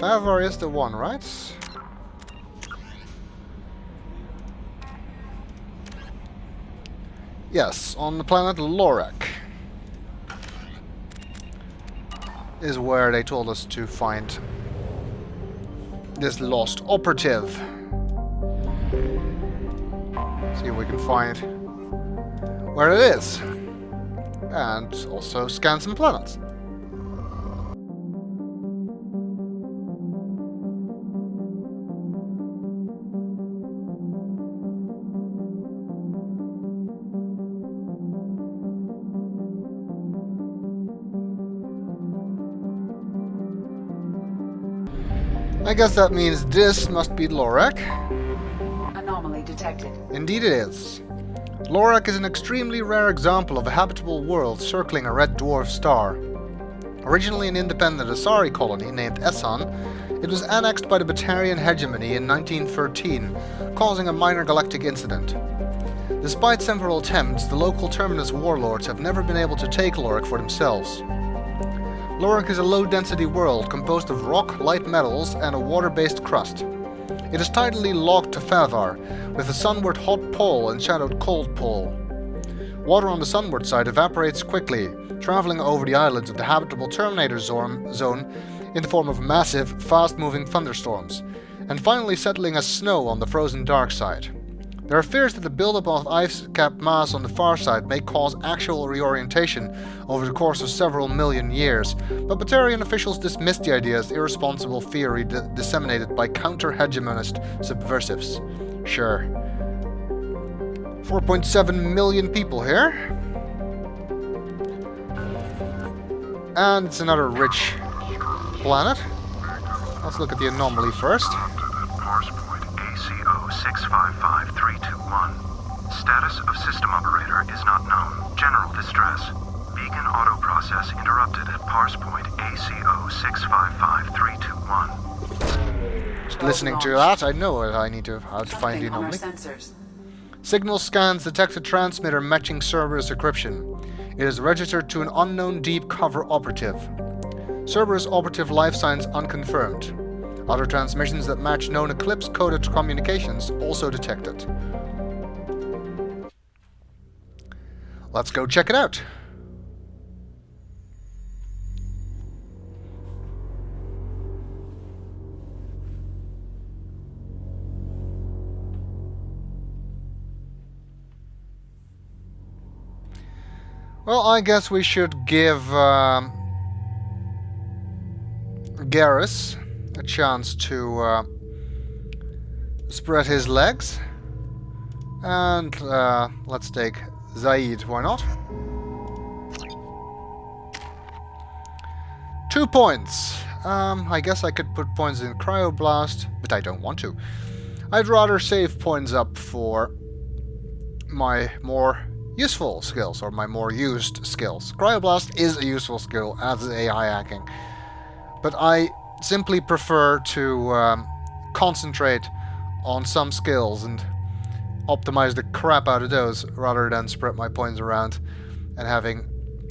Favar is the one, right? Yes, on the planet Lorak is where they told us to find this lost operative. See if we can find where it is. And also scan some planets. I guess that means this must be Lorak. Anomaly detected. Indeed it is. Lorak is an extremely rare example of a habitable world circling a red dwarf star. Originally an independent Asari colony named Essan, it was annexed by the Batarian hegemony in 1913, causing a minor galactic incident. Despite several attempts, the local Terminus warlords have never been able to take Lorak for themselves. Lorak is a low-density world composed of rock, light metals, and a water-based crust. It is tidally locked to Favar, with a sunward hot pole and shadowed cold pole. Water on the sunward side evaporates quickly, traveling over the islands of the habitable Terminator zone in the form of massive, fast-moving thunderstorms, and finally settling as snow on the frozen dark side. There are fears that the buildup of ice-capped mass on the far side may cause actual reorientation over the course of several million years, but Batarian officials dismissed the idea as irresponsible theory disseminated by counter-hegemonist subversives. Sure. 4.7 million people here. And it's another rich planet. Let's look at the anomaly first. ACO 655321. Status of system operator is not known. General distress. Beacon autoprocess interrupted at parse point ACO 655321. Just listening to that, I know I need to how to find the anomaly. Signal scans detect a transmitter matching Cerberus encryption. It is registered to an unknown deep cover operative. Cerberus operative life signs unconfirmed. Other transmissions that match known Eclipse-coded communications also detected. Let's go check it out. Well, I guess we should give Garrus a chance to spread his legs. And let's take Zaid, why not? 2 points. I guess I could put points in Cryoblast, but I don't want to. I'd rather save points up for my more useful skills, or my more used skills. Cryoblast is a useful skill, as is AI hacking. But I simply prefer to concentrate on some skills and optimize the crap out of those rather than spread my points around and having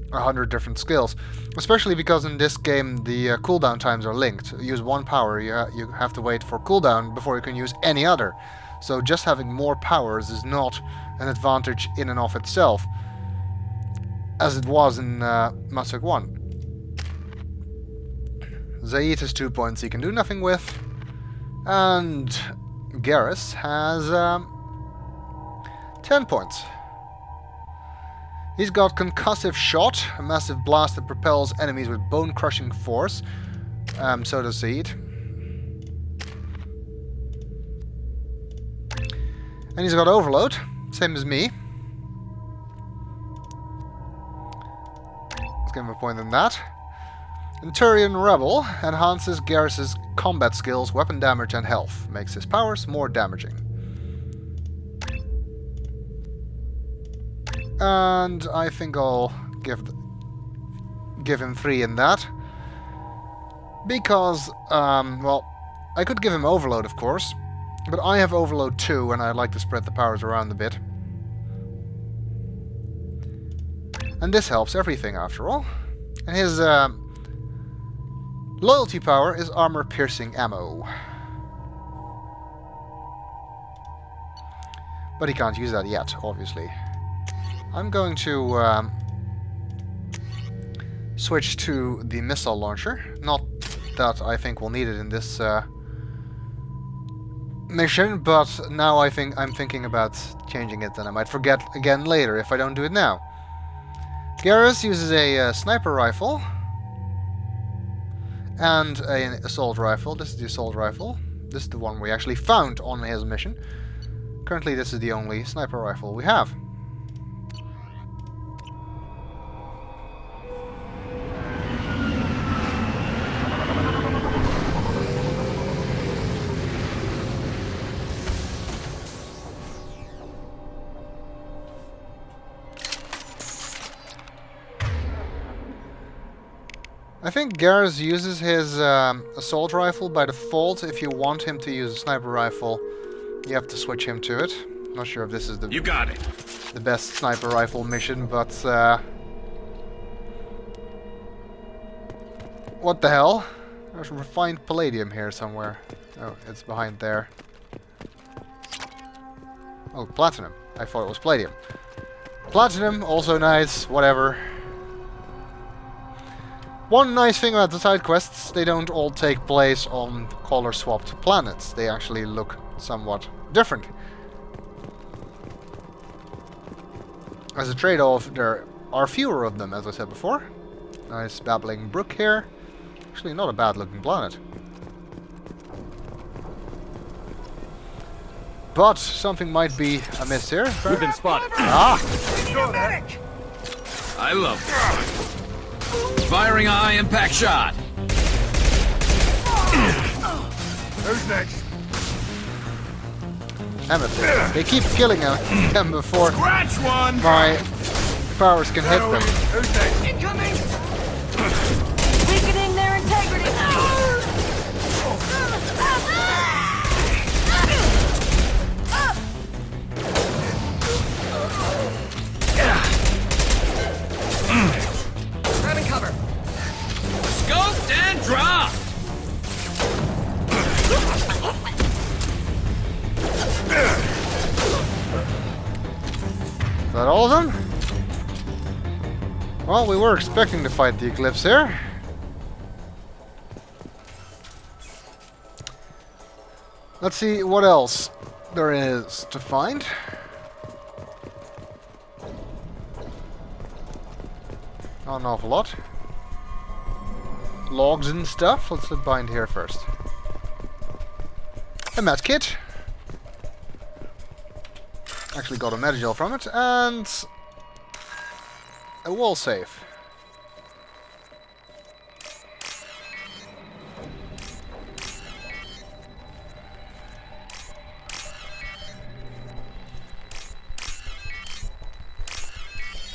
100 different skills. Especially because in this game the cooldown times are linked. You use one power, you have to wait for cooldown before you can use any other. So just having more powers is not an advantage in and of itself, as it was in Mass Effect 1. Zaid has 2 points he can do nothing with, and Garrus has 10 points. He's got Concussive Shot, a massive blast that propels enemies with bone-crushing force. So does Zaid. And he's got Overload, same as me. Let's give him a point in that. Turian Rebel enhances Garrus' combat skills, weapon damage, and health. Makes his powers more damaging. And I think I'll give him 3 in that. Because, well, I could give him Overload, of course. But I have Overload too, and I'd like to spread the powers around a bit. And this helps everything, after all. And his Loyalty power is armor-piercing ammo. But he can't use that yet, obviously. I'm going to switch to the missile launcher. Not that I think we'll need it in this mission, but now I'm thinking about changing it, and I might forget again later if I don't do it now. Garrus uses a sniper rifle and an assault rifle. This is the assault rifle. This is the one we actually found on his mission. Currently, this is the only sniper rifle we have. I think Garrus uses his assault rifle by default. If you want him to use a sniper rifle, you have to switch him to it. Not sure if this is the You got it. the best sniper rifle mission, but what the hell? There's refined palladium here somewhere. Oh, it's behind there. Oh, platinum. I thought it was palladium. Platinum, also nice, whatever. One nice thing about the side quests, they don't all take place on color-swapped planets. They actually look somewhat different. As a trade-off, there are fewer of them, as I said before. Nice babbling brook here. Actually, not a bad-looking planet. But something might be amiss here. We've been spotted. Ah! I love it. Firing a high-impact shot. Who's next? Damn it, they keep killing them before Scratch one. my powers can hit them. Who's next? Incoming! Weakening their integrity! Grabbing cover! Scoped and dropped. Is that all of them? Well, we were expecting to fight the Eclipse here. Let's see what else there is to find. Not an awful lot. Logs and stuff. Let's bind here first. A med kit. Actually got a Medigel from it, and a wall safe.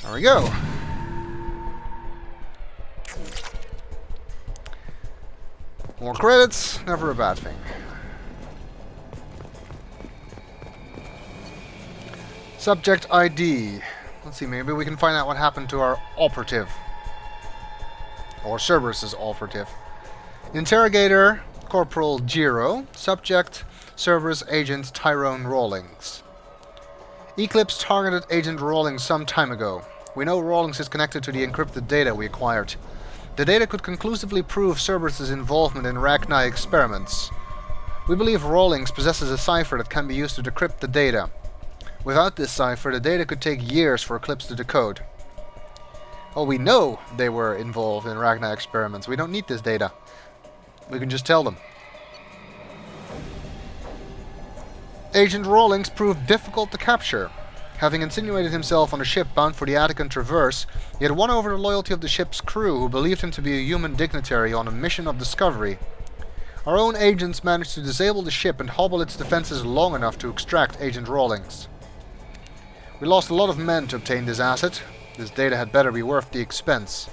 There we go. More credits, never a bad thing. Subject ID. Let's see, maybe we can find out what happened to our operative. Or Cerberus's operative. Interrogator, Corporal Jiro. Subject, Cerberus Agent Tyrone Rawlings. Eclipse targeted Agent Rawlings some time ago. We know Rawlings is connected to the encrypted data we acquired. The data could conclusively prove Cerberus's involvement in Rachni experiments. We believe Rawlings possesses a cipher that can be used to decrypt the data. Without this cipher, the data could take years for Eclipse to decode. Well, we know they were involved in Rachni experiments. We don't need this data. We can just tell them. Agent Rawlings proved difficult to capture. Having insinuated himself on a ship bound for the Attican Traverse, he had won over the loyalty of the ship's crew, who believed him to be a human dignitary on a mission of discovery. Our own agents managed to disable the ship and hobble its defenses long enough to extract Agent Rawlings. We lost a lot of men to obtain this asset. This data had better be worth the expense.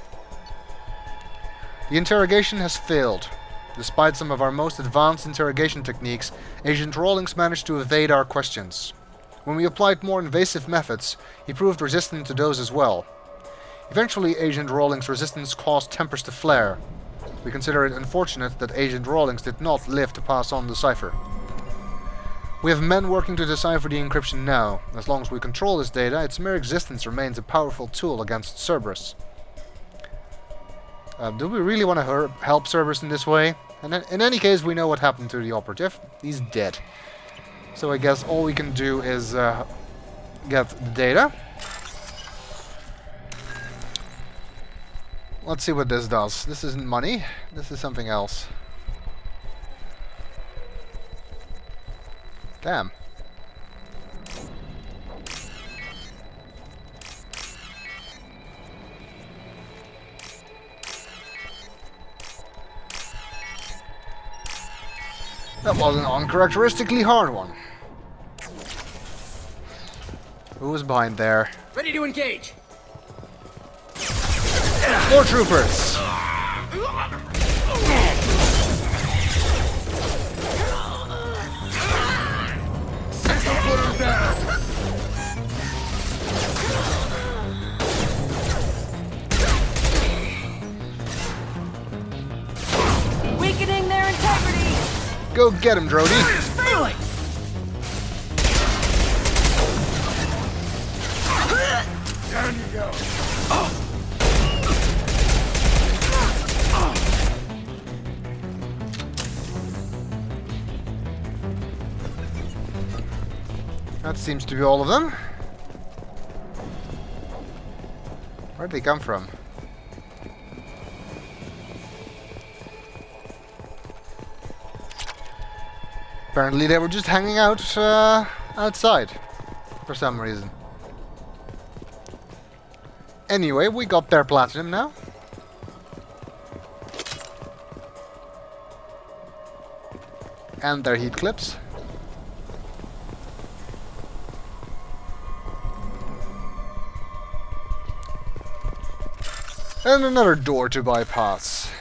The interrogation has failed. Despite some of our most advanced interrogation techniques, Agent Rawlings managed to evade our questions. When we applied more invasive methods, he proved resistant to those as well. Eventually, Agent Rawlings' resistance caused tempers to flare. We consider it unfortunate that Agent Rawlings did not live to pass on the cipher. We have men working to decipher the encryption now. As long as we control this data, its mere existence remains a powerful tool against Cerberus. Do we really want to help Cerberus in this way? And in any case, we know what happened to the operative. He's dead. So I guess all we can do is get the data. Let's see what this does. This isn't money. This is something else. Damn. That was an uncharacteristically hard one. Who was behind there? Ready to engage. More troopers! Weakening their integrity! Go get him, Drody! Failing! Down you go. That seems to be all of them. Where'd they come from? Apparently they were just hanging out outside for some reason. Anyway, we got their platinum now. And their heat clips. And another door to bypass.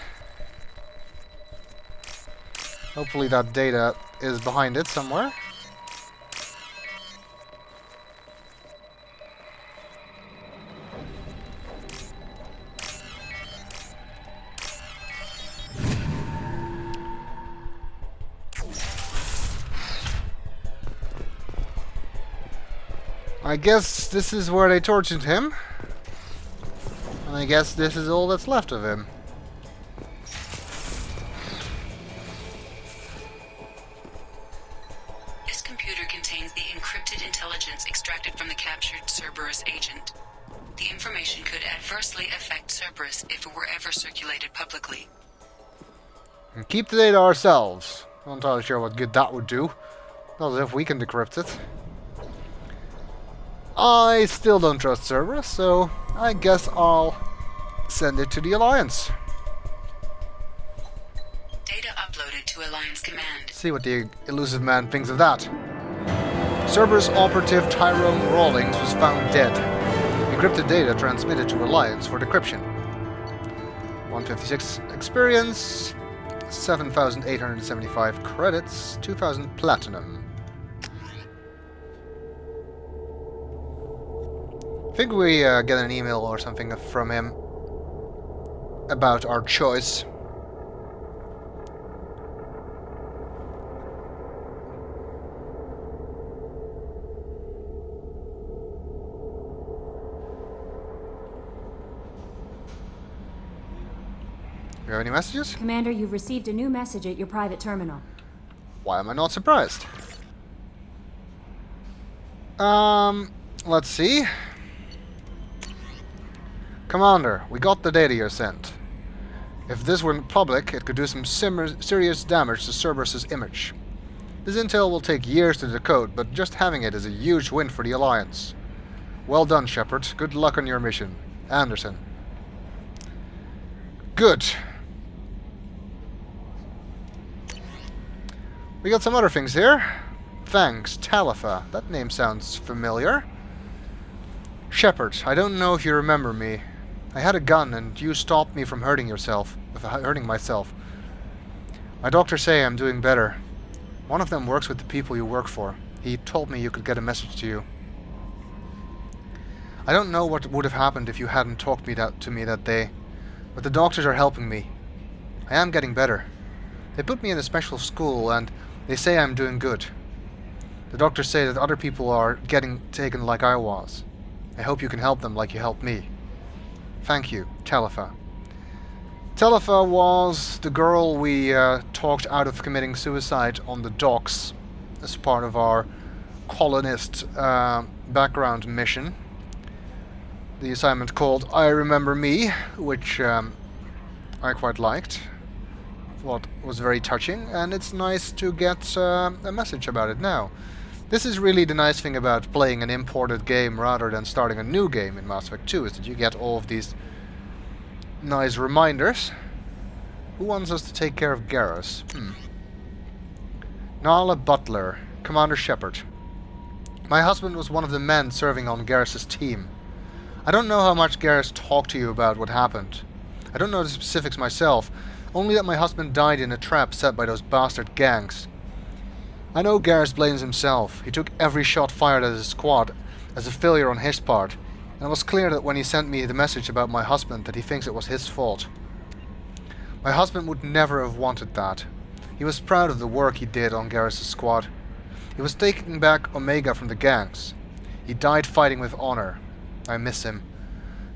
Hopefully that data is behind it somewhere. I guess this is where they tortured him. And I guess this is all that's left of him. This computer contains the encrypted intelligence extracted from the captured Cerberus agent. The information could adversely affect Cerberus if it were ever circulated publicly. And keep the data ourselves. Not entirely sure what good that would do. Not as if we can decrypt it. I still don't trust Cerberus, so I guess I'll send it to the Alliance. Data uploaded to Alliance Command. See what the elusive man thinks of that. Cerberus operative Tyrone Rawlings was found dead. Encrypted data transmitted to Alliance for decryption. 156 experience, 7,875 credits, 2,000 platinum. I think we get an email or something from him about our choice. You have any messages? Commander, you've received a new message at your private terminal. Why am I not surprised? Let's see. Commander, we got the data you sent. If this were public, it could do some serious damage to Cerberus's image. This intel will take years to decode, but just having it is a huge win for the Alliance. Well done, Shepard. Good luck on your mission. Anderson. Good. We got some other things here. Thanks, Talifa. That name sounds familiar. Shepard, I don't know if you remember me. I had a gun and you stopped me from hurting myself. My doctors say I'm doing better. One of them works with the people you work for. He told me you could get a message to you. I don't know what would have happened if you hadn't talked to me that day, but the doctors are helping me. I am getting better. They put me in a special school and they say I'm doing good. The doctors say that other people are getting taken like I was. I hope you can help them like you helped me. Thank you, Telefa. Telefa was the girl we talked out of committing suicide on the docks as part of our colonist background mission. The assignment called I Remember Me, which I quite liked. What was very touching, and it's nice to get a message about it now. This is really the nice thing about playing an imported game rather than starting a new game in Mass Effect 2, is that you get all of these nice reminders. Who wants us to take care of Garrus? Nala Butler, Commander Shepard. My husband was one of the men serving on Garrus's team. I don't know how much Garrus talked to you about what happened. I don't know the specifics myself, only that my husband died in a trap set by those bastard gangs. I know Garrus blames himself. He took every shot fired at his squad as a failure on his part, and it was clear that when he sent me the message about my husband that he thinks it was his fault. My husband would never have wanted that. He was proud of the work he did on Garrus' squad. He was taking back Omega from the gangs. He died fighting with honor. I miss him.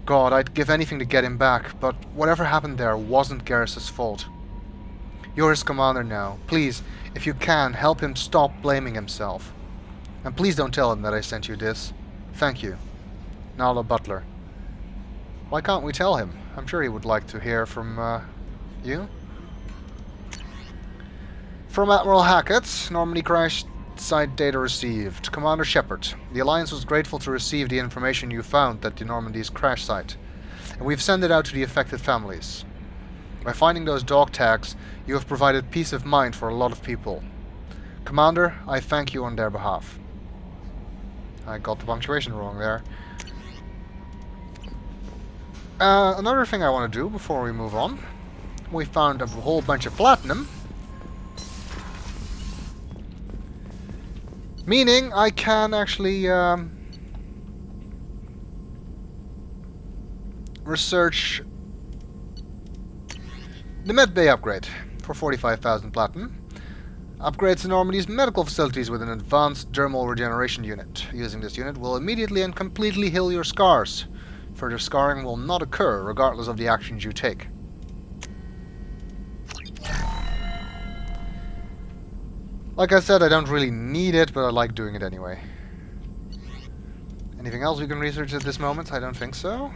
God, I'd give anything to get him back, but whatever happened there wasn't Garrus' fault. You're his commander now. Please, if you can, help him stop blaming himself. And please don't tell him that I sent you this. Thank you. Nala Butler. Why can't we tell him? I'm sure he would like to hear from you. From Admiral Hackett, Normandy crash site data received. Commander Shepard, the Alliance was grateful to receive the information you found at the Normandy's crash site, and we've sent it out to the affected families. By finding those dog tags, you have provided peace of mind for a lot of people. Commander, I thank you on their behalf. I got the punctuation wrong there. Another thing I want to do before we move on. We found a whole bunch of platinum. Meaning I can actually research the medbay upgrade for 45,000 platinum. Upgrades Normandy's medical facilities with an advanced dermal regeneration unit. Using this unit will immediately and completely heal your scars. Further scarring will not occur regardless of the actions you take. Like I said, I don't really need it, but I like doing it anyway. Anything else we can research at this moment? I don't think so.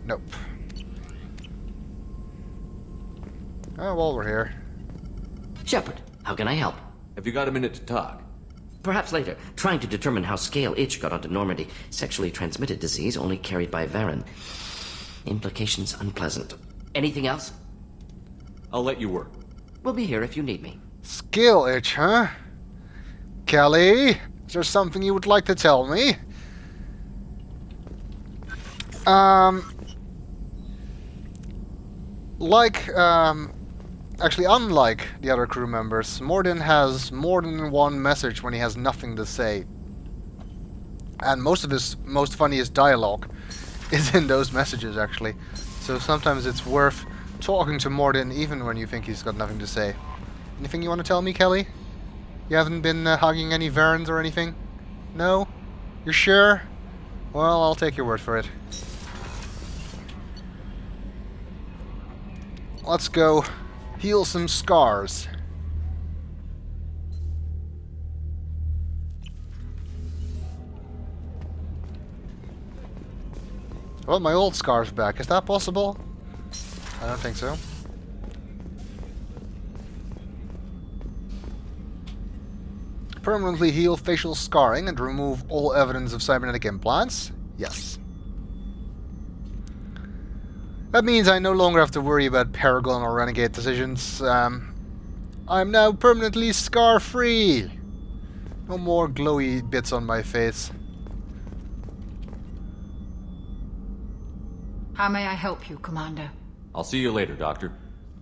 Nope. Oh, well, we're here. Shepard, how can I help? Have you got a minute to talk? Perhaps later. Trying to determine how Scale Itch got onto Normandy. Sexually transmitted disease only carried by Varen. Implications unpleasant. Anything else? I'll let you work. We'll be here if you need me. Skill itch, huh? Kelly, is there something you would like to tell me? Actually, unlike the other crew members, Mordin has more than one message when he has nothing to say. And most of his most funniest dialogue is in those messages, actually. So sometimes it's worth talking to Mordin even when you think he's got nothing to say. Anything you want to tell me, Kelly? You haven't been hugging any Varens or anything? No? You're sure? Well, I'll take your word for it. Let's go heal some scars. Well, my old scars back. Is that possible? I don't think so. Permanently heal facial scarring and remove all evidence of cybernetic implants? Yes. That means I no longer have to worry about Paragon or Renegade decisions. I'm now permanently scar-free. No more glowy bits on my face. How may I help you, Commander? I'll see you later, Doctor.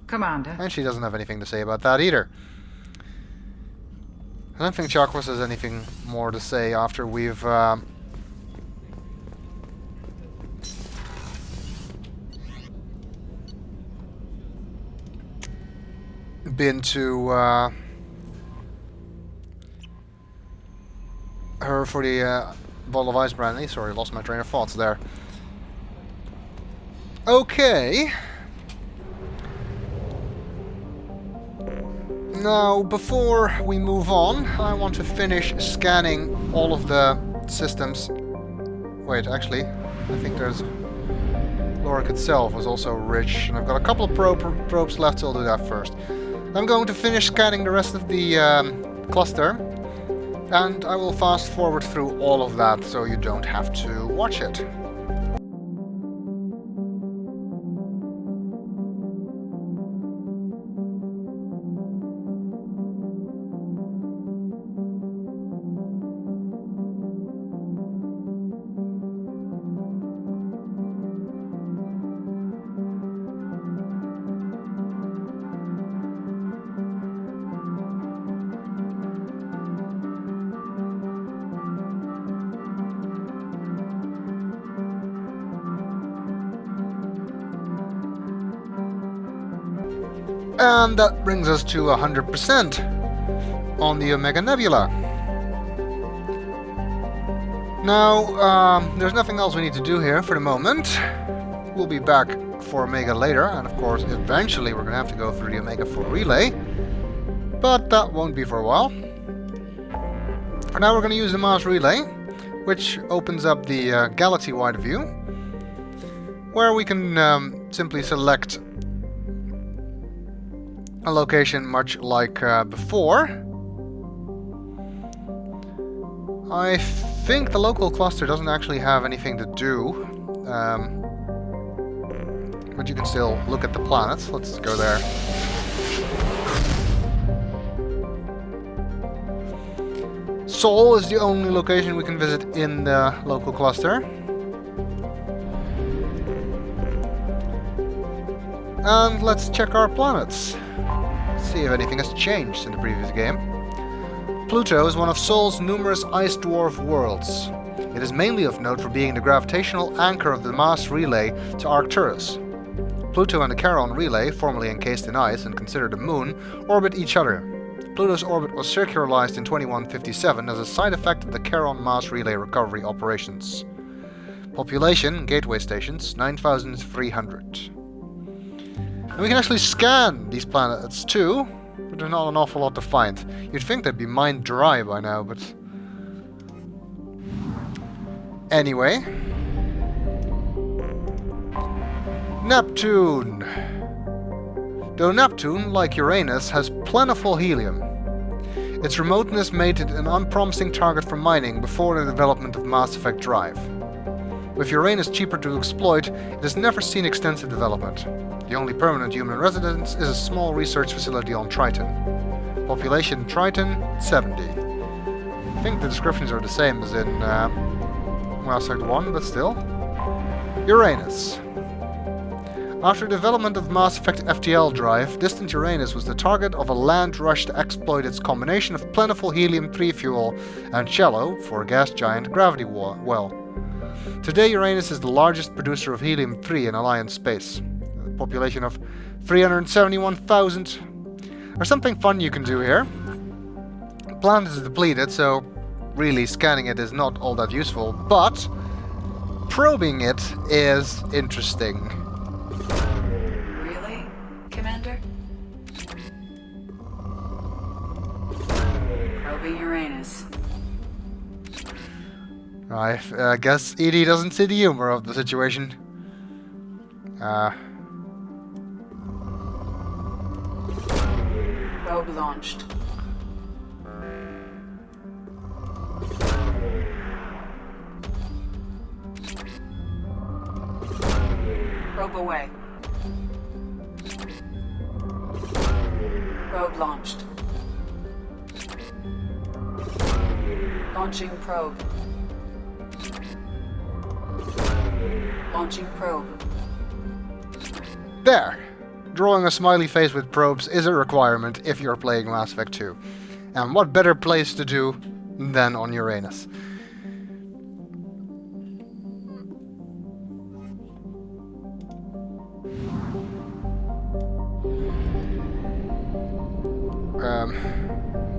Commander. And she doesn't have anything to say about that either. I don't think Chakwas has anything more to say after we've been to her for the bottle of ice brandy. Sorry, lost my train of thoughts there. Okay. Now, before we move on, I want to finish scanning all of the systems. Wait, actually, I think there's... Lorik itself was also rich, and I've got a couple of probes left, so I'll do that first. I'm going to finish scanning the rest of the cluster, and I will fast forward through all of that so you don't have to watch it. And that brings us to 100% on the Omega Nebula. Now, there's nothing else we need to do here for the moment. We'll be back for Omega later, and of course, eventually we're going to have to go through the Omega 4 relay. But that won't be for a while. For now, we're going to use the Mars relay, which opens up the galaxy-wide view, where we can simply select a location much like before. I think the local cluster doesn't actually have anything to do, but you can still look at the planets. Let's go there. Sol is the only location we can visit in the local cluster. And let's check our planets. See if anything has changed in the previous game. Pluto is one of Sol's numerous ice dwarf worlds. It is mainly of note for being the gravitational anchor of the mass relay to Arcturus. Pluto and the Charon relay, formerly encased in ice and considered a moon, orbit each other. Pluto's orbit was circularized in 2157 as a side effect of the Charon mass relay recovery operations. Population, gateway stations, 9,300. And we can actually scan these planets too, but there's not an awful lot to find. You'd think they'd be mined dry by now, but... Anyway. Neptune! Though Neptune, like Uranus, has plentiful helium, its remoteness made it an unpromising target for mining before the development of Mass Effect Drive. With Uranus cheaper to exploit, it has never seen extensive development. The only permanent human residence is a small research facility on Triton. Population Triton, 70. I think the descriptions are the same as in Mass Effect 1, but still. Uranus. After development of Mass Effect FTL Drive, distant Uranus was the target of a land rush to exploit its combination of plentiful helium-3 fuel and shallow, for a gas giant, gravity well. Today Uranus is the largest producer of helium-3 in Alliance space. A population of 371,000. There's something fun you can do here. The planet is depleted, so really scanning it is not all that useful, but probing it is interesting. Really, Commander? Probing Uranus. I guess EDI doesn't see the humor of the situation. Probe launched. Probe away. Probe launched. Launching probe. Launching probe. There! Drawing a smiley face with probes is a requirement if you're playing Mass Effect 2. And what better place to do than on Uranus?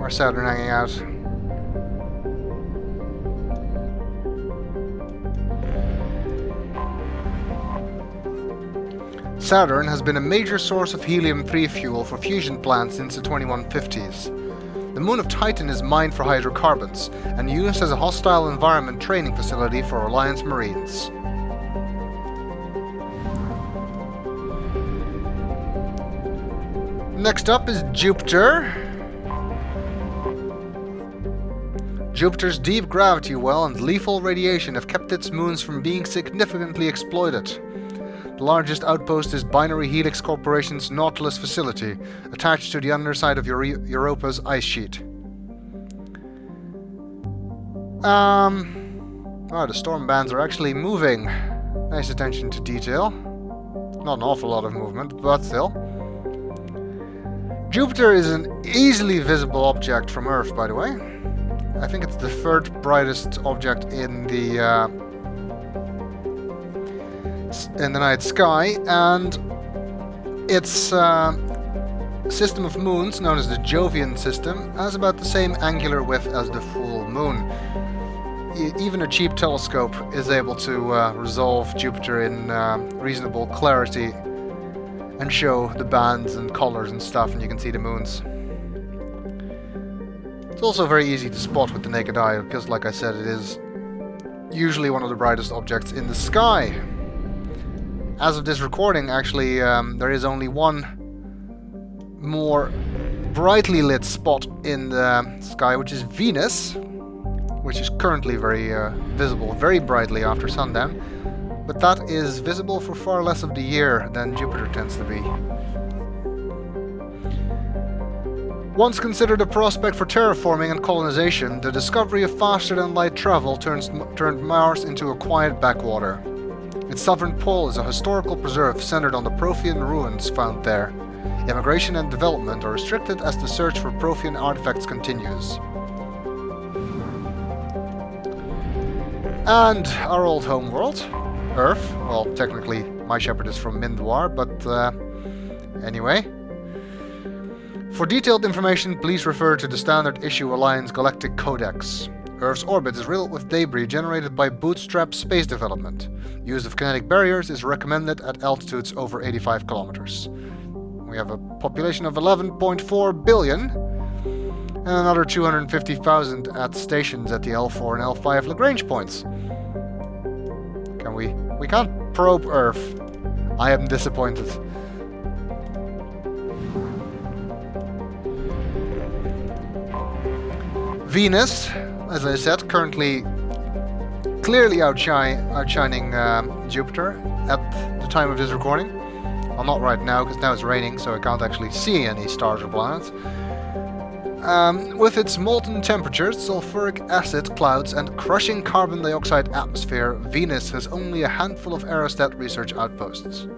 Where's Saturn hanging out? Saturn has been a major source of helium-3 fuel for fusion plants since the 2150s. The moon of Titan is mined for hydrocarbons and used as a hostile environment training facility for Alliance Marines. Next up is Jupiter. Jupiter's deep gravity well and lethal radiation have kept its moons from being significantly exploited. The largest outpost is Binary Helix Corporation's Nautilus facility, attached to the underside of Europa's ice sheet. Oh, the storm bands are actually moving. Nice attention to detail. Not an awful lot of movement, but still. Jupiter is an easily visible object from Earth, by the way. I think it's the third brightest object in the night sky, and its system of moons, known as the Jovian system, has about the same angular width as the full moon. Even a cheap telescope is able to resolve Jupiter in reasonable clarity and show the bands and colors and stuff, and you can see the moons. It's also very easy to spot with the naked eye, because like I said, it is usually one of the brightest objects in the sky. As of this recording, actually, there is only one more brightly lit spot in the sky, which is Venus, which is currently very visible, very brightly after sundown. But that is visible for far less of the year than Jupiter tends to be. Once considered a prospect for terraforming and colonization, the discovery of faster-than-light travel turned Mars into a quiet backwater. Its southern pole is a historical preserve centered on the Prothean ruins found there. Immigration and development are restricted as the search for Prothean artifacts continues. And our old homeworld, Earth. Well, technically, my shepherd is from Mindwar, but anyway. For detailed information, please refer to the Standard Issue Alliance Galactic Codex. Earth's orbit is riddled with debris generated by bootstrap space development. Use of kinetic barriers is recommended at altitudes over 85 kilometers. We have a population of 11.4 billion, and another 250,000 at stations at the L4 and L5 Lagrange points. We can't probe Earth. I am disappointed. Venus, as I said, currently clearly outshining Jupiter at the time of this recording. Well, not right now, because now it's raining, so I can't actually see any stars or planets. With its molten temperatures, sulfuric acid clouds, and crushing carbon dioxide atmosphere, Venus has only a handful of aerostat research outposts.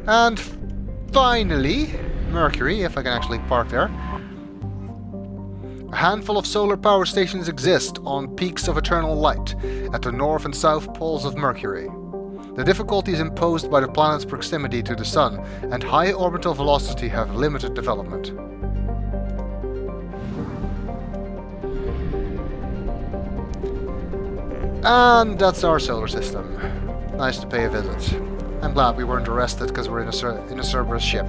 And finally, Mercury, if I can actually park there. A handful of solar power stations exist on peaks of eternal light at the north and south poles of Mercury. The difficulties imposed by the planet's proximity to the Sun and high orbital velocity have limited development. And that's our solar system. Nice to pay a visit. I'm glad we weren't arrested because we're in a Cerberus ship.